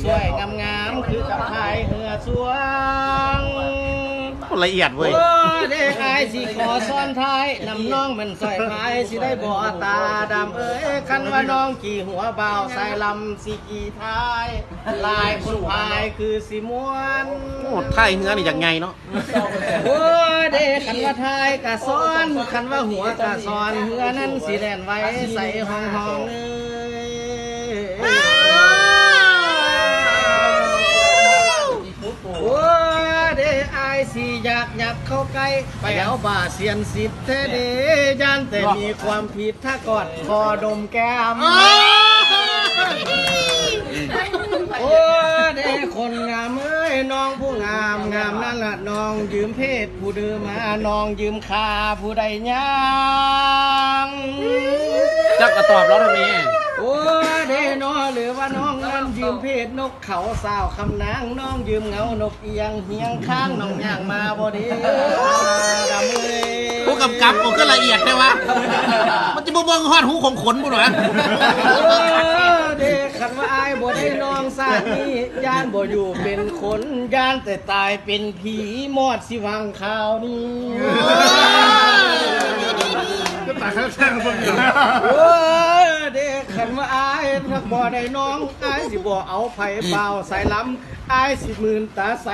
สวยงามคือกับพายเหือสวงละเอียดเว้ยเด็กไอ้สิขอซ้อนท้ายนำน้องมันสอยพายสิได้บ่ตาดำคันว่าน้องกี่หัวเบาใส่ลำสิกี่ท้ายลายคนพายคือสิม้วนโอ้ไทยเนื้อนี่ยังไงเนาะเด็กคันว่าท้ายกะซ้อนคันว่าหัวกะซ้อนเหือนั้นสิแล่นไว้ใส่ห้องเด้ไอสิอยากหยับเข้าใกล้ไปเอาบ่าเสียนสิทธิ์เทเดย่านแต่มีความผิดถ้ากอดคอดมแก้มเด้คนงามน้องผู้งามนั่นละน้องยืมเพศผู้เดิมมาน้องยืมคาผู้ใดยังจักกระตอบแล้วทำไมเด้น้อหรือว่าน้องนั้นยืมเพศนกเขาสาวคำนางน้องยืมเงานกเอียงเฮียงข้างน้องย่างมาบ่ดีดำเลยผู้กำกับผมก็ละเอียดเลยวะมันจะบ่บ่งฮอดหูของขนบุหรอเด็กขันว่าอายบ่ได้น้องสานี้ย่านบ่อยู่เป็นคนย่านแต่ตายเป็นผีมอดสิวังข่าวนี้ก็ตายข้างแช่งคนเดียวเด็กขันว่าอายถ้าบ่ได้น้องอายสิบ่เอาไผเบาใส่ล้ำอายสิมื่นตาใส่